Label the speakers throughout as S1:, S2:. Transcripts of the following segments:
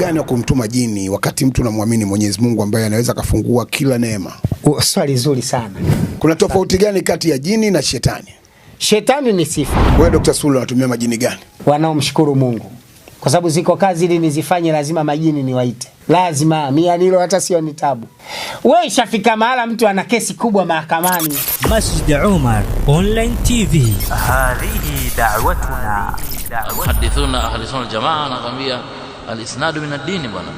S1: gani wa kumtuma jini wakati mtu anamwamini Mwenyezi Mungu ambaye anaweza kufungua kila neema?
S2: Swali zuri sana.
S1: Kuna tofauti gani kati ya jini na shetani?
S2: Shetani ni sifa.
S1: Wewe Dr. Sule unatumia majini gani?
S2: Wanaomshukuru Mungu. Kwa sababu ziko kazi ili nizifanye lazima majini niwaite. Lazima mianilo hata sio ni tabu. Wewe ishafika mahala mtu ana kesi kubwa mahakamani.
S3: Masjid Umar Online TV. Hadihi da'watuna.
S4: Hadithuna ahli sunna jamaa anakuambia al-isnadu min ad-din bwana.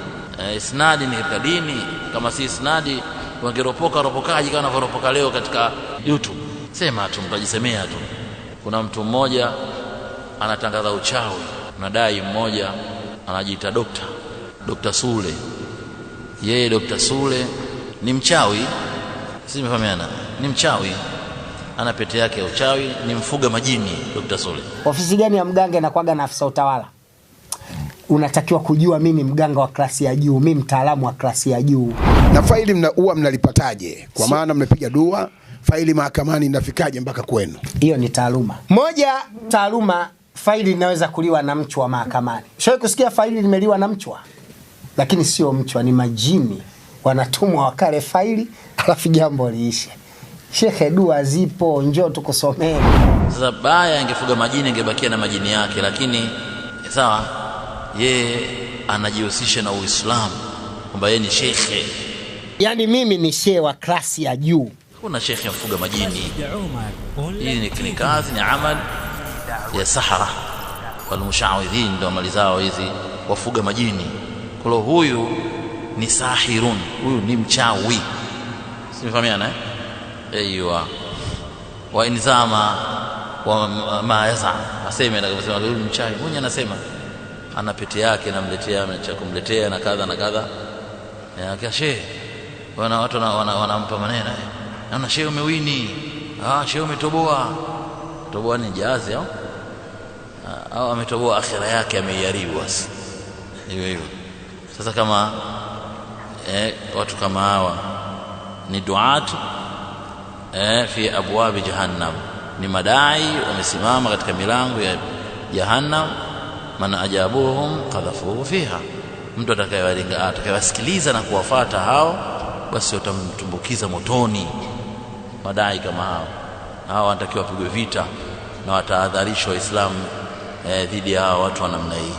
S4: Isnadi ni katika dini. Kama si isnadi wangeropokaji kama wanavoropoka leo katika YouTube. Sema tu mtajisemea tu. Kuna mtu mmoja anatangaza uchawi. Unadai mmoja anajiita Dr. Sule. Yeye Dr. Sule ni mchawi. Sisi tumefahamiana. Ni mchawi. Ana pete yake ya uchawi, ni mfuga majini Dr. Sule.
S2: Ofisi gani ya mganga inakuaga na afisa utawala? Unatakiwa kujua mimi mganga wa klasi ya juu, mimi mtaalamu wa klasi ya juu.
S1: Na faili mnalipataje? Kwa maana mnapiga dua, faili mahakamani inafikaje mpaka kwenu?
S2: Hiyo ni taaluma. Moja taaluma, faili inaweza kuliwa na mchwa mahakamani. Ushawahi kusikia faili limeliwa na mchwa? Lakini sio mchwa, ni majini. Wanatumwa wakale faili, alafu jambo liishe. Shekhe, dua zipo, njoo tukusomee.
S4: Sasa baya ingefuga majini ingebakia na majini yake, lakini sawa, yeye anajihusisha na Uislamu kwamba yeye ni shekhe.
S2: Yaani mimi ni shehe wa klasi ya juu.
S4: Kuna shekhe mfuga majini. Hii ni kazi, ni amal ya sahara wal mushawidhin, ndio mali zao hizi, wafuga majini. Kwa huyu ni sahirun, huyu ni mchawi. Simfahamiana Aywa. Wa inzama wa ma yasa. Aseme na kusema huyu mchawi. Mwenye anasema ana pete yake namletea cha kumletea na kadha na kadha. Ya shehe. Wana watu wanampa maneno. Naona shehe umewini. Shehe umetoboa. Toboa ni jazi au ametoboa akhira yake ameiharibu basi. Hivyo. Sasa kama watu kama hawa ni duatu fi abwab jahannam, ni madai wamesimama katika milango ya jahannam. Man ajabuhum qadhafuhu fiha, mtu atakayewasikiliza na kuwafuata hao basi watamtumbukiza motoni. Madai kama hao wanatakiwa wapigwe vita na watahadharishwa Waislamu dhidi ya hao watu wa namna hii.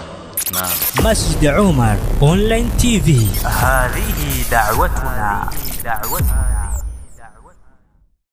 S3: Masjid Umar Online TV. Hadihi da'watuna.